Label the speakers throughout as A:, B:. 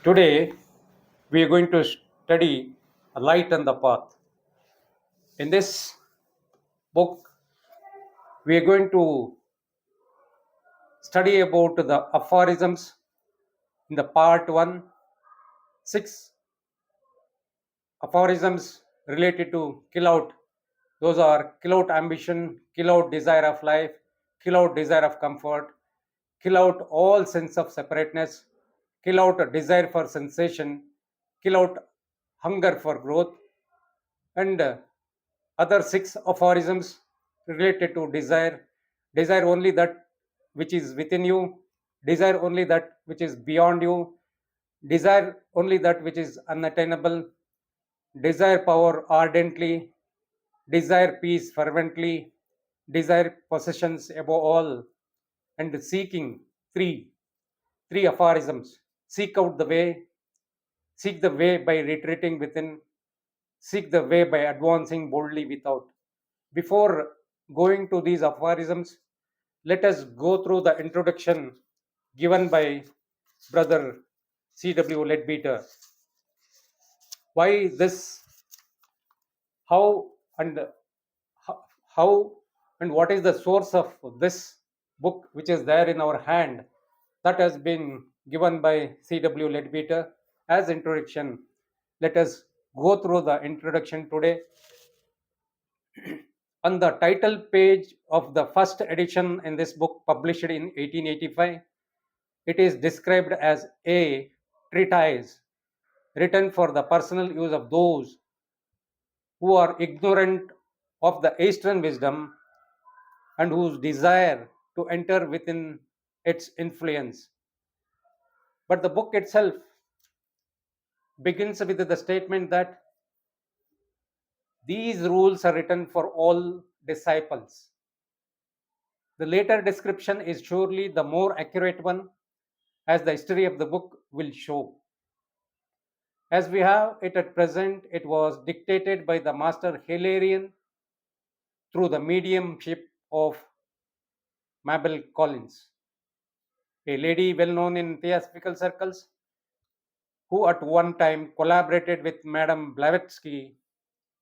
A: Today, we are going to study a light on the path. In this book, we are going to study about the aphorisms in the part 1, 6 aphorisms related to kill out. Those are kill out ambition, kill out desire of life, kill out desire of comfort, kill out all sense of separateness, kill out a desire for sensation, kill out hunger for growth, and other 6 aphorisms related to desire only that which is within you, desire only that which is beyond you, desire only that which is unattainable, desire power ardently, desire peace fervently, desire possessions above all, and seeking three aphorisms. Seek out the way, seek the way by retreating within, seek the way by advancing boldly without. Before going to these aphorisms, let us go through the introduction given by Brother C.W. Leadbeater. Why this, how, and how, and what is the source of this book which is there in our hand, that has been given by C.W. Leadbeater as introduction. Let us go through the introduction today. On the title page of the first edition in this book, published in 1885, it is described as a treatise written for the personal use of those who are ignorant of the Eastern wisdom and whose desire to enter within its influence. But the book itself begins with the statement that these rules are written for all disciples. The later description is surely the more accurate one, as the history of the book will show. As we have it at present, it was dictated by the master Hilarion through the mediumship of Mabel Collins, a lady well known in theosophical circles, who at one time collaborated with Madame Blavatsky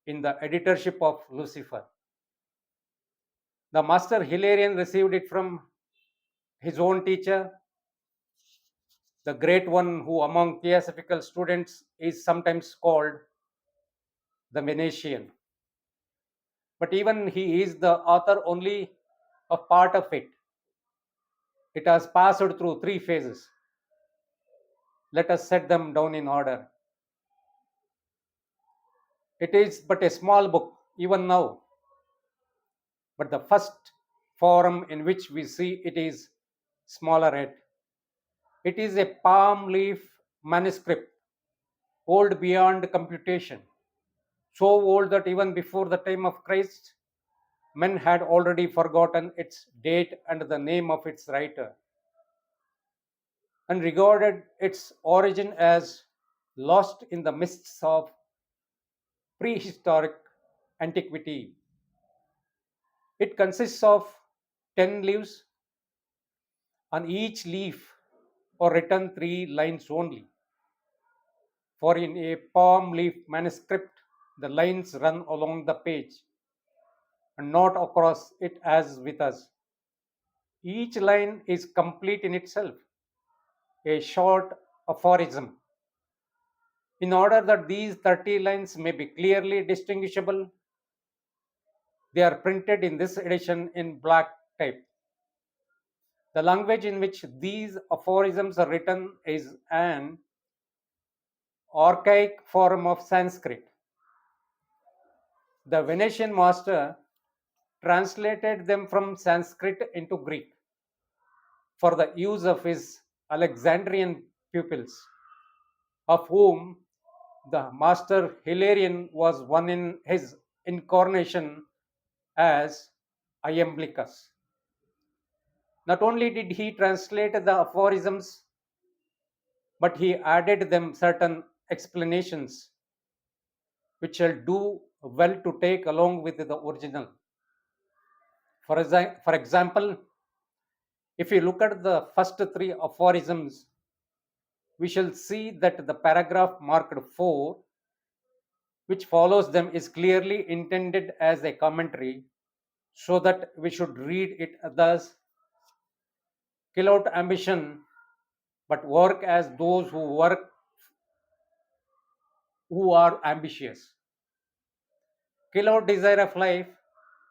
A: in the editorship of Lucifer. The master Hilarion received it from his own teacher, the great one who among theosophical students is sometimes called the Venetian. But even he is the author only of part of it. It has passed through 3 phases. Let us set them down in order. It is but a small book, even now. But the first forum in which we see it is smaller yet. It is a palm leaf manuscript, old beyond computation, so old that even before the time of Christ, men had already forgotten its date and the name of its writer, and regarded its origin as lost in the mists of prehistoric antiquity. It consists of 10 leaves. On each leaf are written 3 lines only. For in a palm leaf manuscript, the lines run along the page and not across it as with us. Each line is complete in itself, a short aphorism. In order that these 30 lines may be clearly distinguishable, they are printed in this edition in black type. The language in which these aphorisms are written is an archaic form of Sanskrit. The Venetian master translated them from Sanskrit into Greek for the use of his Alexandrian pupils, of whom the master Hilarion was one in his incarnation as Iamblichus. Not only did he translate the aphorisms, but he added them certain explanations which shall do well to take along with the original. For example, if you look at the first 3 aphorisms, we shall see that the paragraph marked 4, which follows them, is clearly intended as a commentary, so that we should read it thus: kill out ambition, but work as those who are ambitious. Kill out desire of life,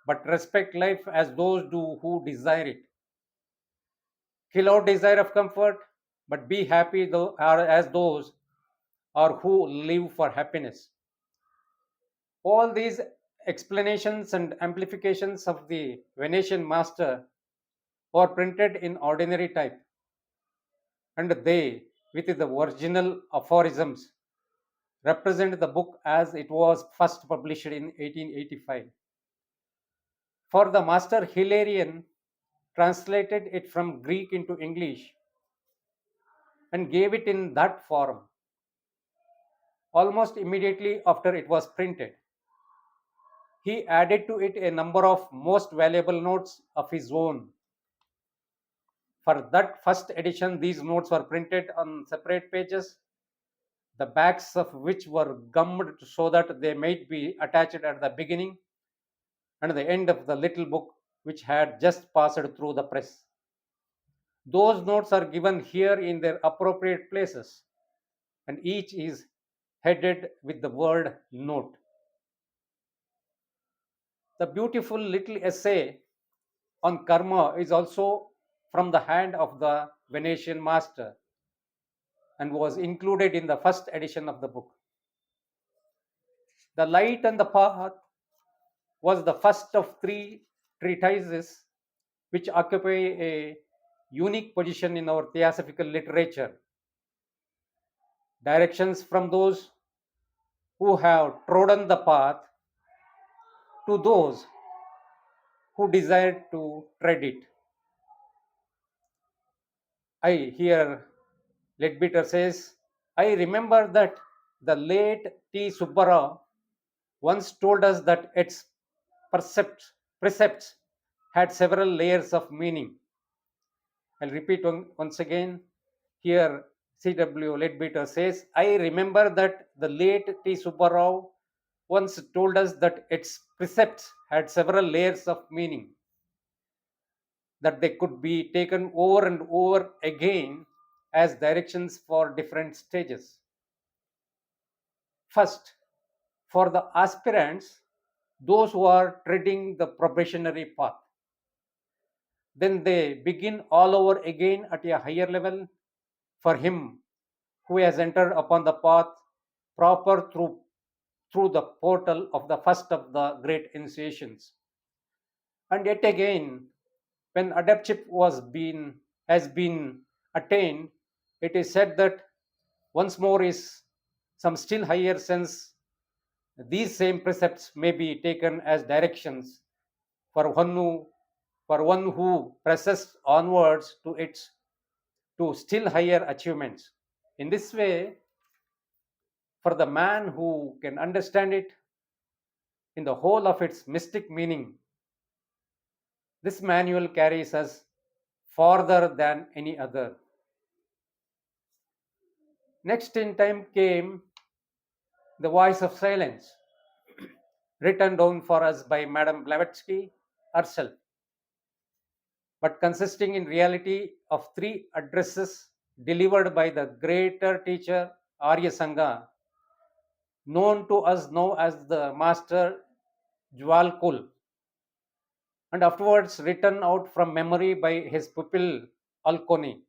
A: but respect life as those do who desire it. Kill out desire of comfort, but be happy though, or as those or who live for happiness. All these explanations and amplifications of the Venetian master are printed in ordinary type, and they, with the original aphorisms, represent the book as it was first published in 1885. For the master Hilarion translated it from Greek into English and gave it in that form almost immediately after it was printed. He added to it a number of most valuable notes of his own. For that first edition, these notes were printed on separate pages, the backs of which were gummed so that they might be attached at the beginning and the end of the little book which had just passed through the press. Those notes are given here in their appropriate places, and each is headed with the word note. The beautiful little essay on karma is also from the hand of the Venetian master and was included in the first edition of the book. The Light and the Path was the first of three treatises which occupy a unique position in our theosophical literature. Directions from those who have trodden the path to those who desire to tread it. I hear Leadbeater says, I remember that the late T. Subbarao once told us that its precepts had several layers of meaning. I'll repeat once again. Here, C.W. Leadbeater says, I remember that the late T. Subbarao once told us that its precepts had several layers of meaning, that they could be taken over and over again as directions for different stages. First, for the aspirants, those who are treading the probationary path. Then they begin all over again at a higher level for him who has entered upon the path proper through the portal of the first of the great initiations. And yet again, when adeptship has been attained, it is said that once more is some still higher sense. These same precepts may be taken as directions for one who presses onwards to still higher achievements. In this way, for the man who can understand it in the whole of its mystic meaning, this manual carries us farther than any other. Next in time came The Voice of Silence, written down for us by Madame Blavatsky herself, but consisting in reality of three addresses delivered by the greater teacher Arya Sangha, known to us now as the Master Jwalkul, and afterwards written out from memory by his pupil Alkoni.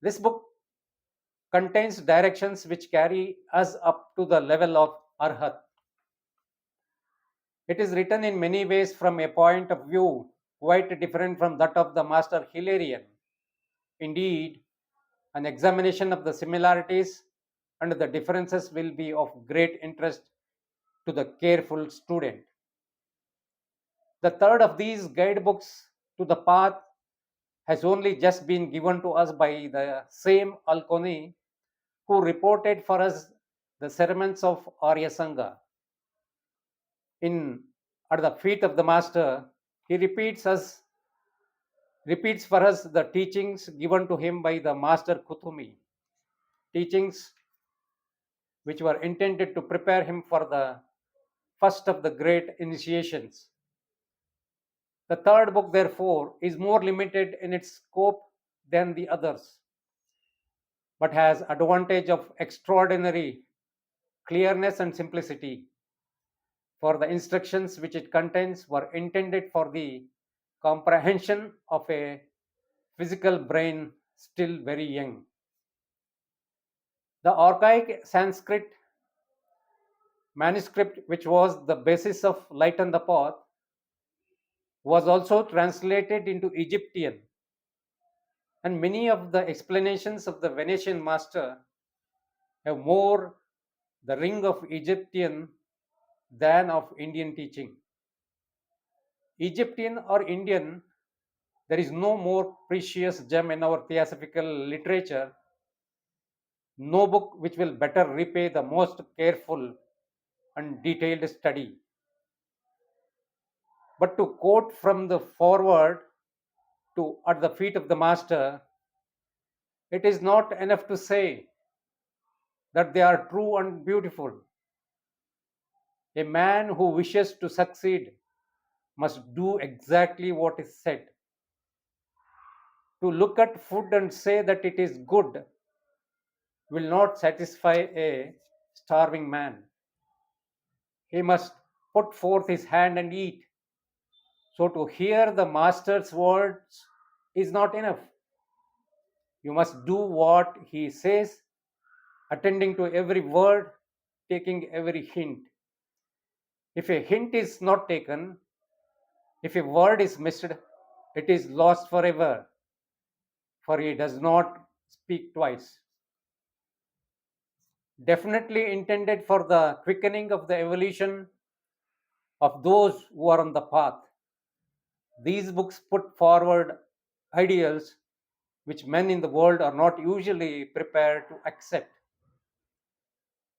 A: This book contains directions which carry us up to the level of Arhat. It is written in many ways from a point of view quite different from that of the Master Hilarion. Indeed, an examination of the similarities and the differences will be of great interest to the careful student. The third of these guidebooks to the path has only just been given to us by the same Alkoni who reported for us the sermons of Arya Sangha. In at the feet of the Master, he repeats for us the teachings given to him by the Master Kutumi. teachings which were intended to prepare him for the first of the great initiations. The third book, therefore, is more limited in its scope than the others, but has advantage of extraordinary clearness and simplicity. For the instructions which it contains were intended for the comprehension of a physical brain still very young. The archaic Sanskrit manuscript, which was the basis of Lighten the Path, was also translated into Egyptian, and many of the explanations of the Venetian master have more the ring of Egyptian than of Indian teaching. Egyptian or Indian, there is no more precious gem in our theosophical literature, no book which will better repay the most careful and detailed study. But to quote from the forward to at the feet of the master, it is not enough to say that they are true and beautiful. A man who wishes to succeed must do exactly what is said. To look at food and say that it is good will not satisfy a starving man. He must put forth his hand and eat. So, to hear the master's words is not enough. You must do what he says, attending to every word, taking every hint. If a hint is not taken, if a word is missed, it is lost forever, for he does not speak twice. Definitely intended for the quickening of the evolution of those who are on the path. These books put forward ideals which men in the world are not usually prepared to accept.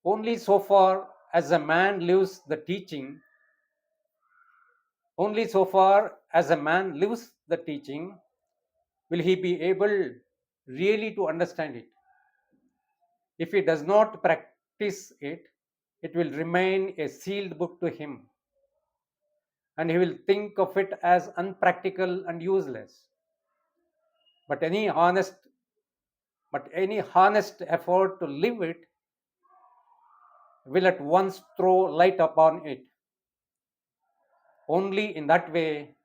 A: Only so far as a man lives the teaching, only so far as a man lives the teaching, will he be able really to understand it. If he does not practice it, it will remain a sealed book to him, and he will think of it as unpractical and useless. But any honest effort to live it will at once throw light upon it. Only in that way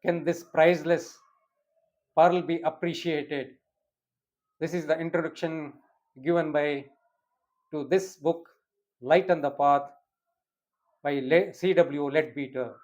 A: can this priceless pearl be appreciated. This is the introduction given by to this book, Light on the Path by C.W. Leadbeater.